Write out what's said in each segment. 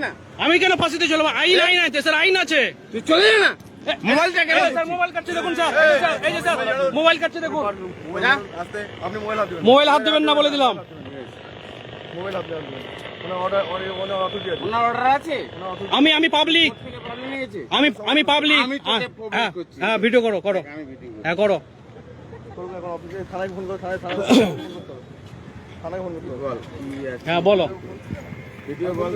না। আমি কেন ফাঁসিতে চলবো? আইন আইন আছে স্যার, আইন আছে। তুই চলে যা না। মোবাইলটা কেন? স্যার মোবাইল কাটছে দেখুন স্যার, এই যে স্যার মোবাইল কাটছে দেখুন। যা। আপনি মোবাইল হাত দিবেন। মোবাইল হাত দেবেন না বলে দিলাম। মোবাইল হাত দেবেন। ওনার অথরিটি আছে। ওনার অর্ডার আছে? আমি পাবলিক, থেকে প্রবলেম নিয়েছে? আমি পাবলিক। আমি তোকে public করছি। হ্যাঁ ভিডিও করো আমি ভিডিও করছি। হ্যাঁ করো। করুন এখন অফিসে থানায় ফোন করো, থানায় ফোন করতে হবে। থানায় ফোন করতে হবে। বল কি আছে? হ্যাঁ বলো। ভিডিও বল।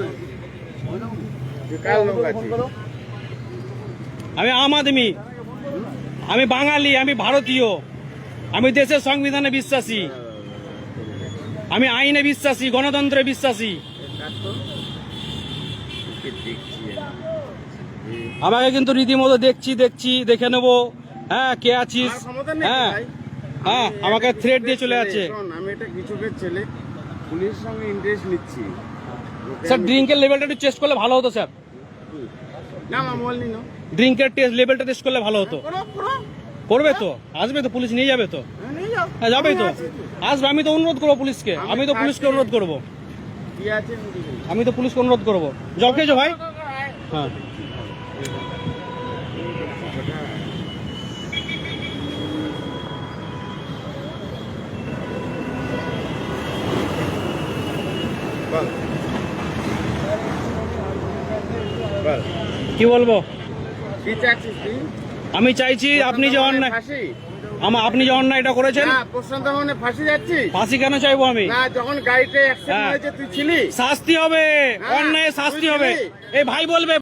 তুই কার লোক ফোন আছে? করো। আমি আম আদমি, আমি বাঙালি, আমি ভারতীয়, আমি দেশের সংবিধানে বিশ্বাসী, আমি আইনে বিশ্বাসী, গণতন্ত্রে বিশ্বাসী। আমাকে কিন্তু রীতিমতো দেখে নেবো। হ্যাঁ কে আছিস? আমার ক্ষমতা নেই হ্যাঁ ভাই। হ্যাঁ আমি আমাকে একটা থ্রেট দিয়ে কৃষকের চলে ছেলে, যাচ্ছে। শোন, আমি একটা কৃষকের ছেলে, পুলিশের সঙ্গে ইন্টারেস্ট নিচ্ছি। স্যার ড্রিঙ্কের লেভেলটা একটু চেক করলে ভালো হতো স্যার। না আমার মোবাইল নিন। ড্রিঙ্কের লেভেলটা টেস্ট করলে ভালো হতো। করবে তো, আসবে তো, পুলিশ নিয়ে যাবে তো। নিয়ে যাও। হ্যাঁ যাবেই তো, আমি আছি তো। আসবে। আমি তো অনুরোধ করবো পুলিশকে, আমি তো পুলিশকে অনুরোধ করবো, কি আছে আমি দেখে নিই। আমি তো পুলিশকে অনুরোধ করবো। জল খেয়েছো ভাই? হ্যাঁ বল। বল। কি বলবো? কি চাচ্ছিস তুই? আমি চাইছি আপনি যে অন্যায়, ফাঁসি? আপনি যে অন্যায়টা করেছেন, না, প্রশান্ত মানে ফাঁসি যাচ্ছিস? ফাঁসি কেন চাইবো আমি? না, যখন গাড়িতে অ্যাক্সিডেন্ট হ্যাঁ। হয়েছে তুই ছিলি? শাস্তি হবে, হ্যাঁ, অন্যায় শাস্তি তুই হবে। ছিলি? এই ভাই বলবে।